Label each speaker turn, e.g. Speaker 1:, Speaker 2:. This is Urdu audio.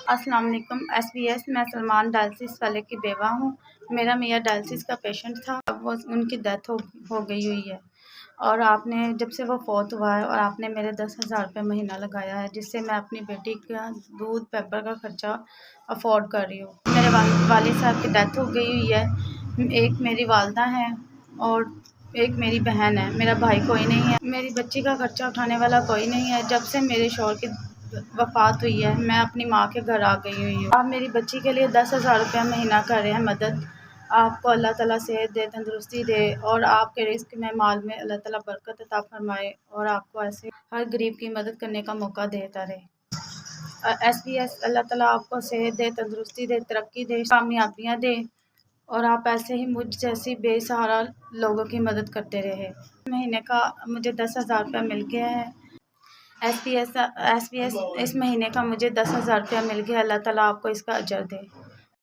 Speaker 1: السلام علیکم SBS میں سلمان ڈائلسس والے کی بیوہ ہوں۔ میرا میاں ڈائلسس کا پیشنٹ تھا، اب وہ ان کی ڈیتھ ہو گئی ہوئی ہے، اور آپ نے جب سے وہ فوت ہوا ہے اور آپ نے میرے 10,000 روپے مہینہ لگایا ہے، جس سے میں اپنی بیٹی کا دودھ پیپر کا خرچہ افورڈ کر رہی ہوں۔ میرے والد صاحب کی ڈیتھ ہو گئی ہوئی ہے، ایک میری والدہ ہے اور ایک میری بہن ہے، میرا بھائی کوئی نہیں ہے، میری بچی کا خرچہ اٹھانے والا کوئی نہیں ہے۔ جب سے میرے شوہر کی وفات ہوئی ہے میں اپنی ماں کے گھر آ گئی ہوئی ہوں۔ آپ میری بچی کے لیے 10,000 روپیہ مہینہ کر رہے ہیں مدد۔ آپ کو اللہ تعالیٰ صحت دے، تندرستی دے، اور آپ کے رزق میں، مال میں اللہ تعالیٰ برکت عطا فرمائے، اور آپ کو ایسے ہر غریب کی مدد کرنے کا موقع دیتا رہے۔ SBS اللہ تعالیٰ آپ کو صحت دے، تندرستی دے، ترقی دے، کامیابیاں دے، اور آپ ایسے ہی مجھ جیسی بے سہارا لوگوں کی مدد کرتے رہے۔ مہینے کا مجھے 10,000 روپیہ مل گیا ہے۔ SBS اس مہینے کا مجھے 10,000 روپیہ مل گیا، اللہ تعالیٰ آپ کو اس کا اجر دے۔